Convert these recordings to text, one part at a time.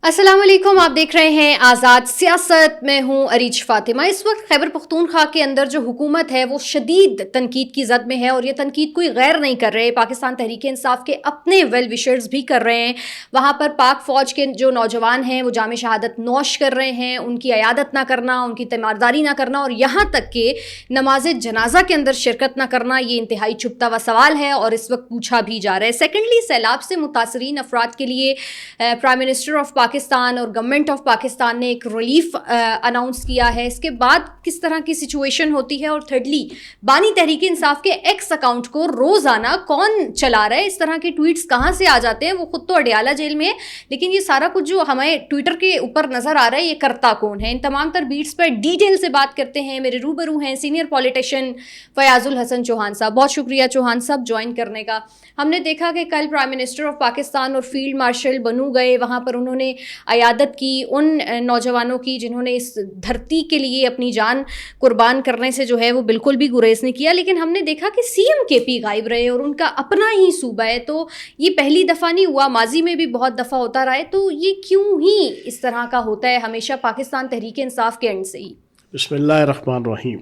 السلام علیکم، آپ دیکھ رہے ہیں آزاد سیاست. میں ہوں عریج فاطمہ. اس وقت خیبر پختونخوا کے اندر جو حکومت ہے وہ شدید تنقید کی زد میں ہے، اور یہ تنقید کوئی غیر نہیں کر رہے، پاکستان تحریک انصاف کے اپنے ویل وشرز بھی کر رہے ہیں. وہاں پر پاک فوج کے جو نوجوان ہیں وہ جام شہادت نوش کر رہے ہیں، ان کی عیادت نہ کرنا، ان کی تیمارداری نہ کرنا، اور یہاں تک کہ نماز جنازہ کے اندر شرکت نہ کرنا، یہ انتہائی چھپتا ہوا سوال ہے اور اس وقت پوچھا بھی جا رہا ہے. سیکنڈلی، سیلاب سے متاثرین افراد کے لیے پرائم منسٹر آف پاکستان اور گورنمنٹ آف پاکستان نے ایک ریلیف اناؤنس کیا ہے. اس کے بعد کس طرح کی سچویشن ہوتی ہے، اور تھرڈلی بانی تحریک انصاف کے ایکس اکاؤنٹ کو روزانہ کون چلا رہا ہے، اس طرح کے ٹویٹس کہاں سے آ جاتے ہیں؟ وہ خود تو اڈیالہ جیل میں ہے، لیکن یہ سارا کچھ جو ہمیں ٹویٹر کے اوپر نظر آ رہا ہے، یہ کرتا کون ہے؟ ان تمام تر بیٹس پر ڈیٹیل سے بات کرتے ہیں. میرے روبرو ہیں سینئر پولیٹیشین فیاض الحسن چوہان صاحب. بہت شکریہ چوہان صاحب جوائن کرنے کا. ہم نے دیکھا کہ کل پرائم منسٹر آف پاکستان اور فیلڈ مارشل بنو گئے، وہاں پر انہوں نے عیادت کی ان نوجوانوں کی جنہوں نے اس دھرتی کے لیے اپنی جان قربان کرنے سے جو ہے وہ بالکل بھی گریز نہیں کیا. لیکن ہم نے دیکھا کہ سی ایم کے پی غائب رہے، اور ان کا اپنا ہی صوبہ ہے، تو یہ پہلی دفعہ نہیں ہوا، ماضی میں بھی بہت دفعہ ہوتا رہا ہے. تو یہ کیوں ہی اس طرح کا ہوتا ہے ہمیشہ پاکستان تحریک انصاف کے اینڈ سے ہی؟ بسم اللہ الرحمن الرحیم.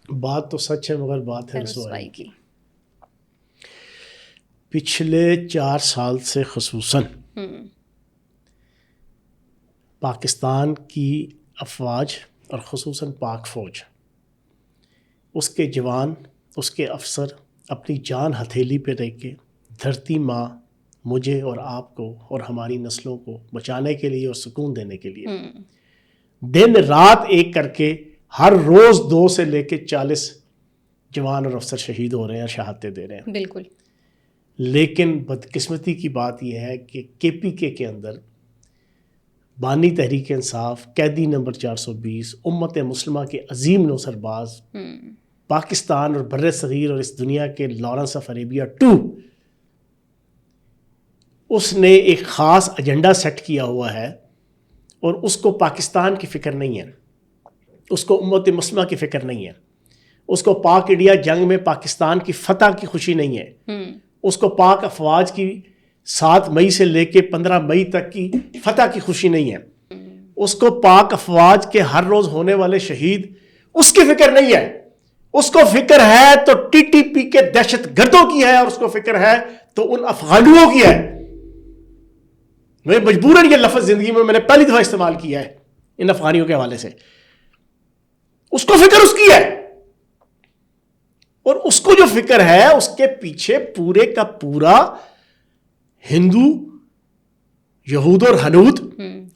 بات تو سچ ہے مگر بات ہے رسوائی کی. پچھلے 4 سال سے خصوصاً پاکستان کی افواج اور خصوصاً پاک فوج، اس کے جوان، اس کے افسر اپنی جان ہتھیلی پہ رکھ کے دھرتی ماں مجھے اور آپ کو اور ہماری نسلوں کو بچانے کے لیے اور سکون دینے کے لیے دن رات ایک کر کے ہر روز 2 سے لے کے 40 جوان اور افسر شہید ہو رہے ہیں، شہادتیں دے رہے ہیں. بالکل. لیکن بدقسمتی کی بات یہ ہے کہ کے پی کے اندر بانی تحریک انصاف، قیدی نمبر 420، امت مسلمہ کے عظیم نوسرباز، پاکستان اور بر صغیر اور اس دنیا کے لارنس آف عربیہ 2، اس نے ایک خاص ایجنڈا سیٹ کیا ہوا ہے، اور اس کو پاکستان کی فکر نہیں ہے، اس کو امت مسلمہ کی فکر نہیں ہے، اس کو پاک انڈیا جنگ میں پاکستان کی فتح کی خوشی نہیں ہے، اس کو پاک افواج کی 7 مئی سے لے کے 15 مئی تک کی فتح کی خوشی نہیں ہے، اس کو پاک افواج کے ہر روز ہونے والے شہید اس کی فکر نہیں ہے. اس کو فکر ہے تو ٹی ٹی پی کے دہشت گردوں کی ہے، اور اس کو فکر ہے تو ان افغانیوں کی ہے. میں مجبوراً یہ لفظ زندگی میں نے پہلی دفعہ استعمال کیا ہے ان افغانیوں کے حوالے سے. اس کو فکر اس کی ہے، اور اس کو جو فکر ہے اس کے پیچھے پورے کا پورا ہندو، یہود اور ہنود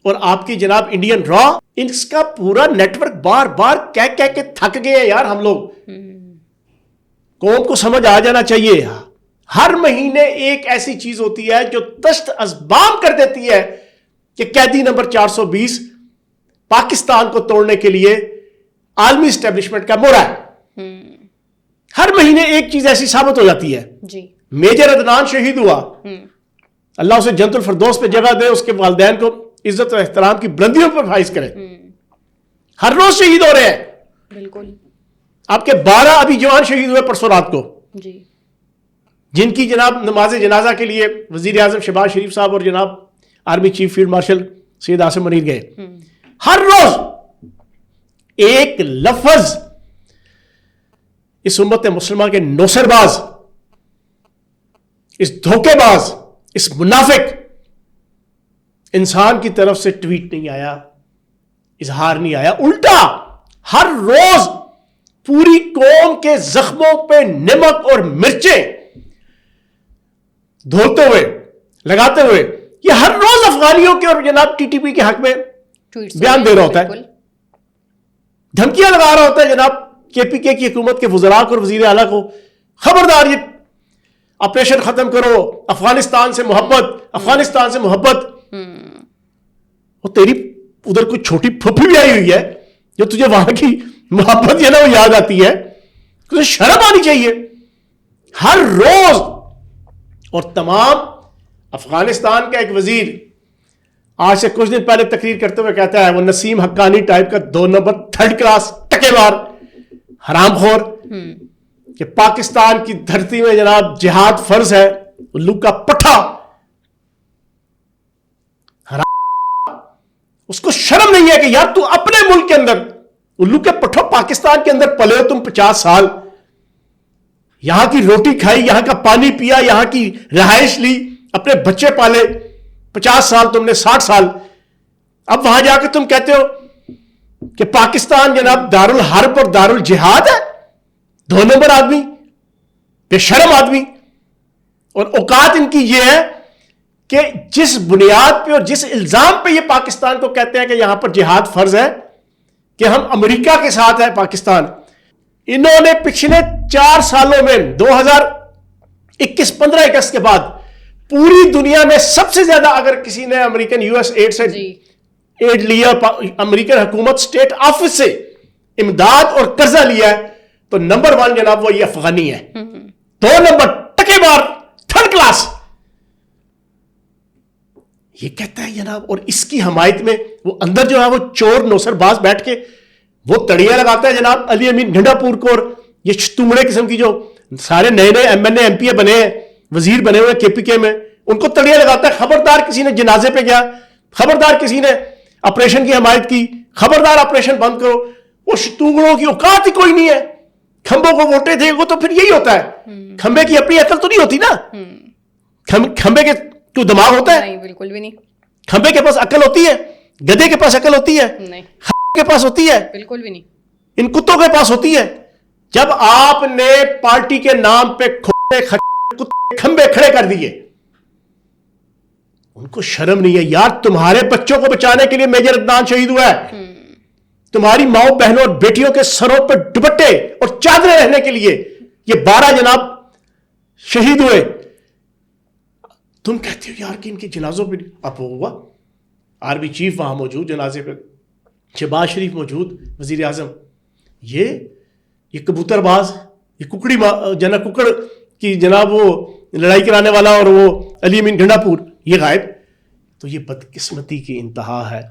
اور آپ کی جناب انڈین را، اس کا پورا نیٹ ورک بار بار کہہ کے تھک گئے ہیں یار. ہم لوگ قوم کو سمجھ آ جانا چاہیے. ہر مہینے ایک ایسی چیز ہوتی ہے جو دشت ازبام کر دیتی ہے کہ قیدی نمبر 420 پاکستان کو توڑنے کے لیے عالمی اسٹیبلشمنٹ کا مورا ہے. ہر مہینے ایک چیز ایسی ثابت ہو جاتی ہے. میجر عدنان شہید ہوا، اللہ اسے جنت الفردوس پہ جگہ دے، اس کے والدین کو عزت و احترام کی بلندیوں پر فائز کرے. ہر روز شہید ہو رہے ہیں. بالکل. آپ کے 12 ابھی جوان شہید ہوئے پرسوں رات کو، جن کی جناب نماز جنازہ کے لیے وزیر اعظم شہباز شریف صاحب اور جناب army chief field marshal Syed Asim Munir گئے. ہر روز ایک لفظ اس امت مسلمہ کے نوسرباز، اس دھوکے باز، اس منافق انسان کی طرف سے ٹویٹ نہیں آیا، اظہار نہیں آیا. الٹا ہر روز پوری قوم کے زخموں پہ نمک اور مرچیں دھوتے ہوئے، لگاتے ہوئے، یہ ہر روز افغانیوں کے اور جناب ٹی ٹی پی کے حق میں بیان دے رہا ہوتا ہے، دھمکیاں لگا رہا ہوتا ہے جناب کے پی کے کی حکومت کے وزراء اور وزیر اعلیٰ کو. خبردار، یہ آپریشن ختم کرو، افغانستان سے محبت، افغانستان سے محبت. وہ تیری ادھر کوئی چھوٹی پھوپھی بھی آئی ہوئی ہے جو تجھے وہاں کی محبت وہ یاد آتی ہے. تجھے شرم آنی چاہیے. ہر روز. اور تمام افغانستان کا ایک وزیر آج سے کچھ دن پہلے تقریر کرتے ہوئے کہتا ہے، وہ نسیم حقانی ٹائپ کا 2 نمبر 3rd کلاس ٹکے بار حرام خور، کہ پاکستان کی دھرتی میں جناب جہاد فرض ہے، الو کا پٹھا حرام اس کو شرم نہیں ہے کہ یار تو اپنے ملک کے اندر الو کے پٹھو پاکستان کے اندر پلے ہو تم 50 سال, یہاں کی روٹی کھائی, یہاں کا پانی پیا, یہاں کی رہائش لی, اپنے بچے پالے, 50 سال تم نے, 60 سال, اب وہاں جا کے تم کہتے ہو کہ پاکستان جناب دارالحرب اور دارالجہاد ہے. 2 نمبر آدمی, بے شرم آدمی. اور اوقات ان کی یہ ہے کہ جس بنیاد پہ اور جس الزام پہ یہ پاکستان کو کہتے ہیں کہ یہاں پر جہاد فرض ہے, کہ ہم امریکہ کے ساتھ ہے پاکستان, انہوں نے پچھلے 4 سالوں میں 2021-15 اگست کے بعد پوری دنیا میں سب سے زیادہ اگر کسی نے امریکن US ایڈ سے ایڈ لیا, امریکن حکومت اسٹیٹ آفس سے امداد اور قرضہ لیا ہے, تو نمبر 1 جناب وہ یہ افغانی ہے. 2 نمبر ٹکے بار 3rd کلاس یہ کہتا ہے جناب. اور اس کی حمایت میں وہ اندر جو ہے وہ چور نوسر باز بیٹھ کے وہ تڑیاں لگاتا ہے جناب علی امین گھنڈا پور کو, اور یہ چتومڑے قسم کی جو سارے نئے MNA MP بنے ہیں, وزیر بنے ہوئے KPK میں, ان کو تڑیاں لگاتا ہے. خبردار کسی نے جنازے پہ گیا, خبردار کسی نے آپریشن کی حمایت کی, خبردار آپریشن بند کرو. وہ شتومڑوں کی اوقات ہی کوئی نہیں ہے. کھمبوں کو ووٹیں دے وہ تو پھر یہی ہوتا ہے. کھمبے کی اپنی عقل تو نہیں ہوتی نا, کھمبے کے تو دماغ ہوتا ہے, بالکل بھی نہیں. کھمبے کے پاس عقل ہوتی ہے, گدھے کے پاس عقل ہوتی ہے, کے پاس ہوتی ہے, بالکل بھی نہیں. ان کتوں کے پاس ہوتی ہے. جب آپ نے پارٹی کے نام پہ کھمبے کھڑے کر دیے, ان کو شرم نہیں ہے یار. تمہارے بچوں کو بچانے کے لیے میجر عدنان شہید ہوا ہے, تمہاری ماؤں بہنوں اور بیٹیوں کے سروں پر دوپٹے اور چادریں رہنے کے لیے یہ 12 جناب شہید ہوئے. تم کہتے ہو یار کہ ان کے جنازوں پہ اب ہوا. آرمی چیف وہاں موجود جنازے پہ, شہباز شریف موجود, وزیر اعظم, یہ کبوتر باز, یہ ککڑی جناب ککڑ کی جناب وہ لڑائی کرانے والا, اور وہ علی امین گھنڈا پور یہ غائب. تو یہ بدقسمتی کی انتہا ہے.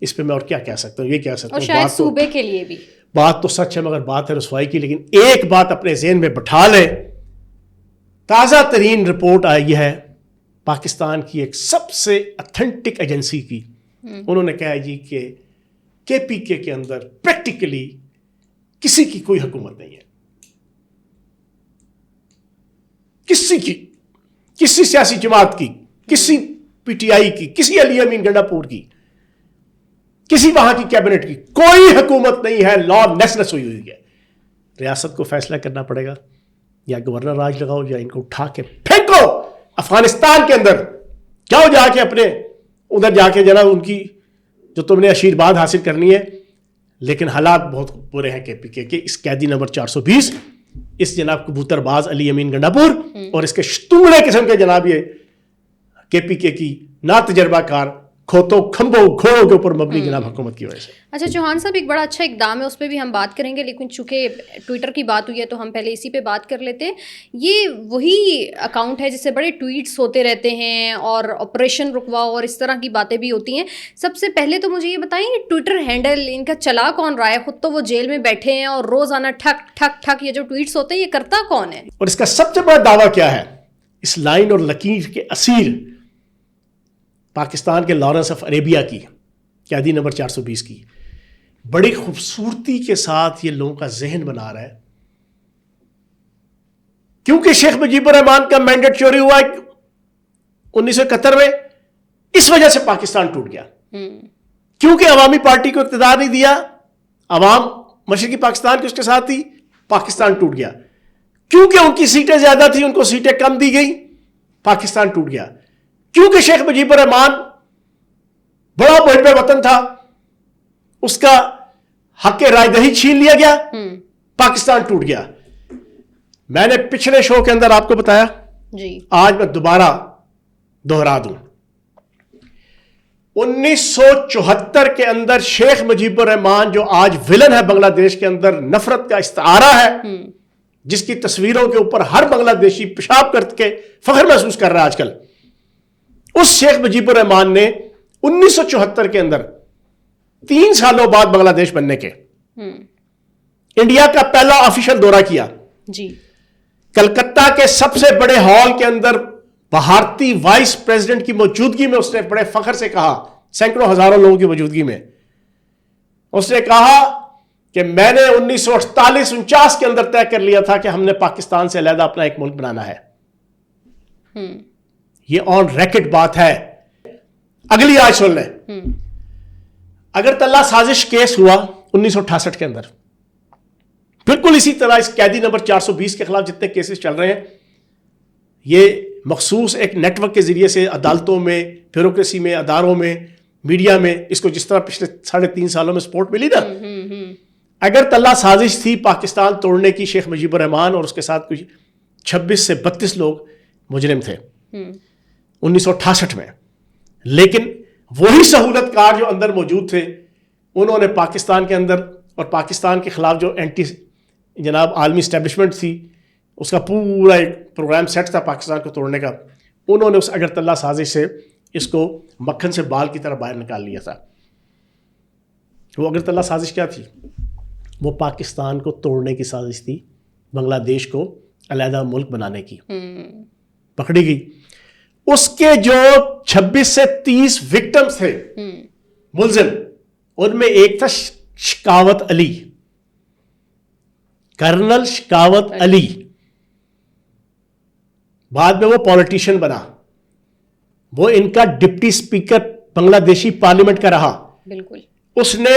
اس پہ میں اور کیا کہہ سکتا ہوں, یہ کہہ سکتا ہوں شاید صوبے کے لیے بھی بات تو سچ ہے, مگر بات ہے رسوائی کی. لیکن ایک بات اپنے ذہن میں بٹھا لیں, تازہ ترین رپورٹ آئی ہے پاکستان کی ایک سب سے اتھینٹک ایجنسی کی. انہوں نے کہا جی کہ KPK کے اندر پریکٹیکلی کسی کی کوئی حکومت نہیں ہے, کسی کی, کسی سیاسی جماعت کی, کسی PTI کی, کسی علی امین گنڈا پور کی, کسی وہاں کی کیبنٹ کی کوئی حکومت نہیں ہے. لا لیسنس ہوئی ہے. ریاست کو فیصلہ کرنا پڑے گا, یا گورنر راج لگاؤ یا ان کو اٹھا کے پھینکو افغانستان کے اندر. جاؤ جا کے اپنے ادھر جا کے جناب ان کی جو تم نے آشیرواد حاصل کرنی ہے. لیکن حالات بہت برے ہیں KPK کے. اس قیدی نمبر 420, اس جناب کبوتر باز علی امین گنڈا پور اور اس کے شتومڑے قسم کے جناب یہ KPK کی نا تجربہ کار کھوتوں کھمبوں گھوڑوں کے اوپر مبنی جناب حکومت کی وجہ سے. اچھا چوہان صاحب, ایک بڑا اچھا اقدام ہے, اس پہ بھی ہم بات کریں گے, لیکن چونکہ ٹویٹر کی بات ہوئی ہے تو ہم پہلے اسی پہ بات کر لیتے ہیں. یہ وہی اکاؤنٹ ہے جس سے بڑے ٹویٹس ہوتے رہتے ہیں اور آپریشن رکواؤ اور اس طرح کی باتیں بھی ہوتی ہیں. سب سے پہلے تو مجھے یہ بتائیں کہ ٹویٹر ہینڈل ان کا چلا کون رہا ہے؟ خود تو وہ جیل میں بیٹھے ہیں اور روزانہ ٹھک ٹھک ٹھک یہ جو ٹویٹس ہوتے ہیں یہ کرتا کون ہے؟ اور اس کا سب سے بڑا دعویٰ کیا ہے؟ اس لائن اور لکیر کے اسیر پاکستان کے لارنس آف عربیہ کی قیدی نمبر 420 کی بڑی خوبصورتی کے ساتھ یہ لوگوں کا ذہن بنا رہا ہے. کیونکہ شیخ مجیب الرحمان کا مینڈیٹ چوری ہوا 1971 میں, اس وجہ سے پاکستان ٹوٹ گیا. کیونکہ عوامی پارٹی کو اقتدار نہیں دیا, عوام مشرقی پاکستان کی اس کے ساتھ تھی, پاکستان ٹوٹ گیا. کیونکہ ان کی سیٹیں زیادہ تھیں, ان کو سیٹیں کم دی گئی, پاکستان ٹوٹ گیا. کیونکہ شیخ مجیب الرحمان بڑا محب وطن تھا, اس کا حق رائے دہی چھین لیا گیا, پاکستان ٹوٹ گیا. میں نے پچھلے شو کے اندر آپ کو بتایا, آج میں دوبارہ دوہرا دوں. 1974 کے اندر شیخ مجیب الرحمان جو آج ولن ہے بنگلہ دیش کے اندر, نفرت کا استعارہ ہے, جس کی تصویروں کے اوپر ہر بنگلہ دیشی پیشاب کر کے فخر محسوس کر رہا ہے آج کل, اس شیخ مجیب الرحمان نے 1974 کے اندر 3 سالوں بعد بنگلہ دیش بننے کے انڈیا کا پہلا آفیشل دورہ کیا. کلکتہ کے سب سے بڑے ہال کے اندر بھارتی وائس پریزیڈنٹ کی موجودگی میں اس نے بڑے فخر سے کہا سینکڑوں ہزاروں لوگوں کی موجودگی میں. اس نے کہا کہ میں نے 1948-49 کے اندر طے کر لیا تھا کہ ہم نے پاکستان سے علیحدہ اپنا ایک ملک بنانا ہے. یہ آن ریکارڈ بات ہے. اگلی آج سن لیں. اگرتلہ سازش کیس ہوا 1968 کے اندر. بالکل اسی طرح اس قیدی نمبر 420 کے خلاف جتنے کیسز چل رہے ہیں, یہ مخصوص ایک نیٹ ورک کے ذریعے سے عدالتوں میں, بیوروکریسی میں, اداروں میں, میڈیا میں اس کو جس طرح پچھلے 3.5 سالوں میں سپورٹ ملی نا, اگرتلہ سازش تھی پاکستان توڑنے کی. شیخ مجیب الرحمان اور اس کے ساتھ کچھ 26 سے 32 لوگ مجرم تھے 1968 میں. لیکن وہی سہولت کار جو اندر موجود تھے, انہوں نے پاکستان کے اندر اور پاکستان کے خلاف جو اینٹی جناب عالمی اسٹیبلشمنٹ تھی, اس کا پورا ایک پروگرام سیٹ تھا پاکستان کو توڑنے کا, انہوں نے اس اگرتلہ سازش سے اس کو مکھن سے بال کی طرح باہر نکال لیا تھا. وہ اگرتلہ سازش کیا تھی؟ وہ پاکستان کو توڑنے کی سازش تھی, بنگلہ دیش کو علیحدہ ملک بنانے کی. پکڑی گئی. اس کے جو 26 سے 30 وکٹمز تھے ملزم, ان میں ایک تھا شکاوت علی, کرنل شکاوت علی. بعد میں وہ پولیٹیشین بنا, وہ ان کا ڈپٹی سپیکر بنگلہ دیشی پارلیمنٹ کا رہا. بالکل. اس نے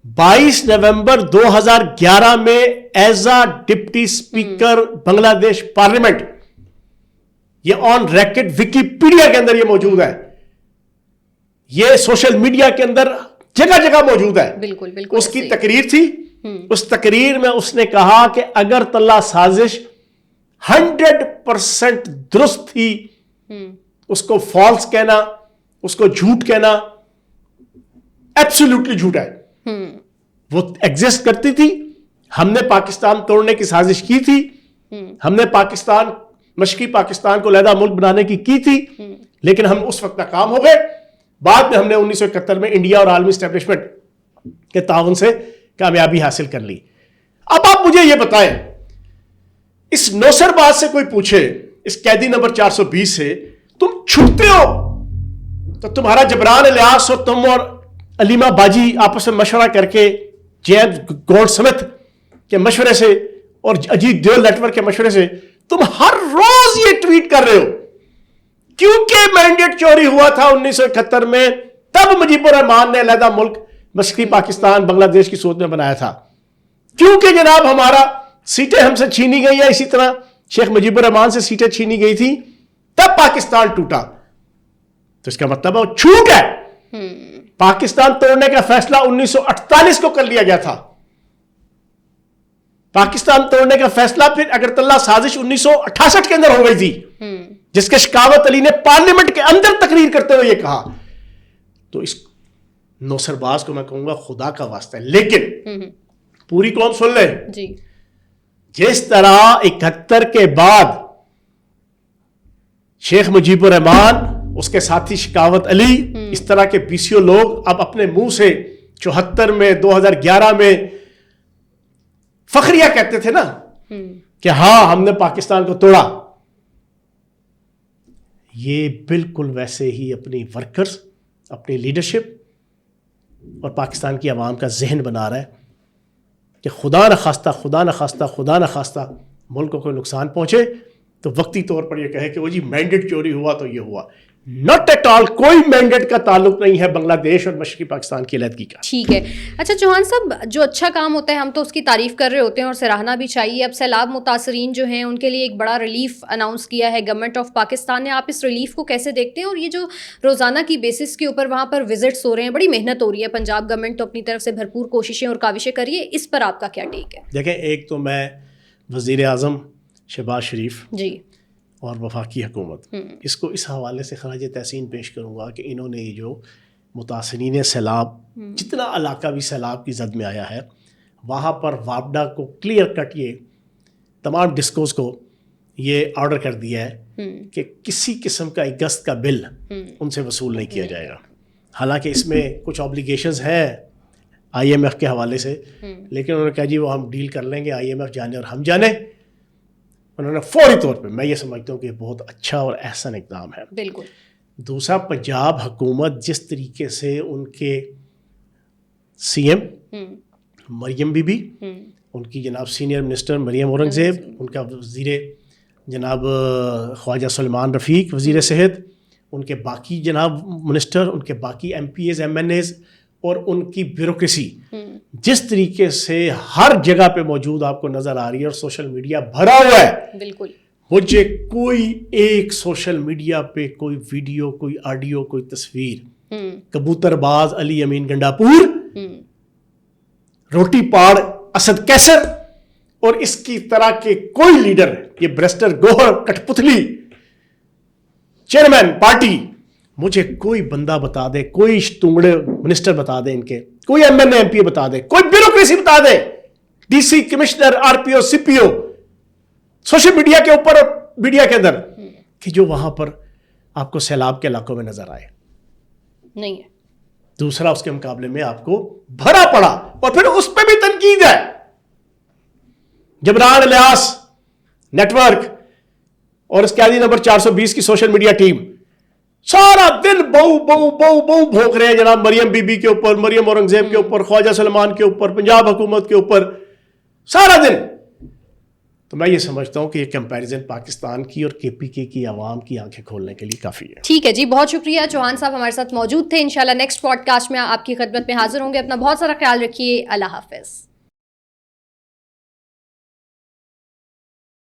22 نومبر 2011 میں ایز اے ڈپٹی سپیکر بنگلہ دیش پارلیمنٹ, یہ آن ریکارڈ وکیپیڈیا کے اندر یہ موجود ہے, یہ سوشل میڈیا کے اندر جگہ جگہ موجود ہے. بالکل بالکل. اس کی تقریر تھی. اس تقریر میں اس نے کہا کہ اگرتلہ سازش 100% درست تھی. اس کو فالس کہنا, اس کو جھوٹ کہنا ایبسولوٹلی جھوٹ ہے. وہ ایگزسٹ کرتی تھی. ہم نے پاکستان توڑنے کی سازش کی تھی. ہم نے پاکستان, مشرقی پاکستان کو علیحدہ ملک بنانے کی تھی, لیکن ہم اس وقت ناکام ہو گئے. بعد میں ہم نے 1971 میں انڈیا اور عالمی اسٹیبلشمنٹ کے تعاون سے کامیابی حاصل کر لی. اب آپ مجھے یہ بتائیں, اس نوسر باز سے کوئی پوچھے, اس قیدی نمبر 420 سے, تم چھپتے ہو تو تمہارا جبران الیاس اور تم اور علیمہ باجی آپس میں مشورہ کر کے, جیمز گولڈ سمتھ کے مشورے سے اور اجیت دیول نیٹ ورک کے مشورے سے تم ہر روز یہ ٹویٹ کر رہے ہو کیونکہ مینڈیٹ چوری ہوا تھا 1971 میں, تب مجیب الرحمان نے علیحدہ ملک مشرقی پاکستان بنگلہ دیش کی صورت میں بنایا تھا. کیونکہ جناب ہمارا سیٹیں ہم سے چھینی گئی ہیں, اسی طرح شیخ مجیب الرحمان سے سیٹیں چھینی گئی تھی, تب پاکستان ٹوٹا. تو اس کا مطلب ہے جھوٹ ہے. پاکستان توڑنے کا فیصلہ 1948 کو کر لیا گیا تھا. پاکستان توڑنے کا فیصلہ پھر اگرتلہ سازش 1968 کے اندر ہو گئی تھی, جس کے شکاوت علی نے پارلیمنٹ کے اندر تقریر کرتے ہوئے یہ کہا. تو اس نوسر باز کو میں کہوں گا خدا کا واسطہ ہے, لیکن پوری قوم سن لے. جی. جس طرح 71 کے بعد شیخ مجیب الرحمان, اس کے ساتھی شکاوت علی, اس طرح کے بیسیوں لوگ اب اپنے منہ سے 74 میں 2011 میں فخریہ کہتے تھے نا کہ ہاں ہم نے پاکستان کو توڑا, یہ بالکل ویسے ہی اپنی ورکرز, اپنی لیڈرشپ اور پاکستان کی عوام کا ذہن بنا رہا ہے کہ خدا نہ خواستہ ملک کو کوئی نقصان پہنچے تو وقتی طور پر یہ کہے کہ وہ جی مینڈیٹ چوری ہوا تو یہ ہوا. ناٹ ایٹ آل, کوئی مینڈیٹ کا تعلق نہیں ہے بنگلہ دیش اور مشرقی پاکستان کی علیحدگی کا. ٹھیک ہے. اچھا چوہان صاحب, جو اچھا کام ہوتا ہے ہم تو اس کی تعریف کر رہے ہوتے ہیں اور سراہنا بھی چاہیے. اب سیلاب متاثرین جو ہیں ان کے لیے ایک بڑا ریلیف اناؤنس کیا ہے گورنمنٹ آف پاکستان نے. آپ اس ریلیف کو کیسے دیکھتے ہیں؟ اور یہ جو روزانہ کی بیسس کے اوپر وہاں پر وزٹس ہو رہے ہیں, بڑی محنت ہو رہی ہے, پنجاب گورنمنٹ تو اپنی طرف سے بھرپور کوششیں اور کاوشیں کر رہی ہے, اس پر آپ کا کیا ٹیک ہے؟ دیکھیں, ایک تو میں وزیر اعظم شہباز شریف جی اور وفاقی حکومت, اس کو اس حوالے سے خراج تحسین پیش کروں گا کہ انہوں نے یہ جو متاثرین سیلاب, جتنا علاقہ بھی سیلاب کی زد میں آیا ہے, وہاں پر وابڈا کو کلیئر کٹ یہ تمام ڈسکوز کو یہ آرڈر کر دیا ہے کہ کسی قسم کا اگست کا بل ان سے وصول نہیں کیا جائے گا. حالانکہ اس میں کچھ آبلیگیشنز ہیں IMF کے حوالے سے, لیکن انہوں نے کہا جی وہ ہم ڈیل کر لیں گے, IMF جانے اور ہم جانے. انہوں نے فوری طور پہ, میں یہ سمجھتا ہوں کہ بہت اچھا اور احسن اقدام ہے. بالکل. دوسرا پنجاب حکومت جس طریقے سے ان کے سی ایم مریم بی بی، ان کی جناب سینئر منسٹر مریم اورنگزیب، ان کا وزیر جناب خواجہ سلیمان رفیق وزیر صحت، ان کے باقی جناب منسٹر، ان کے باقی M P As M N As, اور ان کی بیوروکریسی جس طریقے سے ہر جگہ پہ موجود آپ کو نظر آ رہی ہے، اور سوشل میڈیا بھرا ہوا ہے. بالکل مجھے کوئی ایک سوشل میڈیا پہ کوئی ویڈیو، کوئی آڈیو، کوئی تصویر کبوتر باز علی امین گنڈاپور، روٹی پاڑ اسد کیسر اور اس کی طرح کے کوئی لیڈر، یہ بریسٹر گوہر کٹ پتلی چیئرمین پارٹی، مجھے کوئی بندہ بتا دے، کوئی ٹونگڑے منسٹر بتا دے ان کے، کوئی M N A M P بتا دے، کوئی بیوروکریسی بتا دے، D C commissioner R P O C P O social media کے اوپر اور میڈیا کے اندر، کہ جو وہاں پر آپ کو سیلاب کے علاقوں میں نظر آئے نہیں ہے. دوسرا اس کے مقابلے میں آپ کو بھرا پڑا، اور پھر اس پہ بھی تنقید ہے. جبران الیاس نیٹ ورک اور اس کے عادی نمبر 420 کی سوشل میڈیا ٹیم سارا دن بہو بہو بہو بہو بھونک رہے ہیں جناب مریم بی بی کے اوپر، مریم اورنگزیب کے اوپر، خواجہ سلیمان کے اوپر، پنجاب حکومت کے اوپر سارا دن. تو میں یہ سمجھتا ہوں کہ یہ کمپیریزن پاکستان کی اور کے پی کے کی عوام کی آنکھیں کھولنے کے لیے کافی ہے. ٹھیک ہے جی، بہت شکریہ. چوہان صاحب ہمارے ساتھ موجود تھے. انشاءاللہ نیکسٹ پوڈ کاسٹ میں آپ کی خدمت میں حاضر ہوں گے. اپنا بہت سارا خیال رکھیے. اللہ حافظ.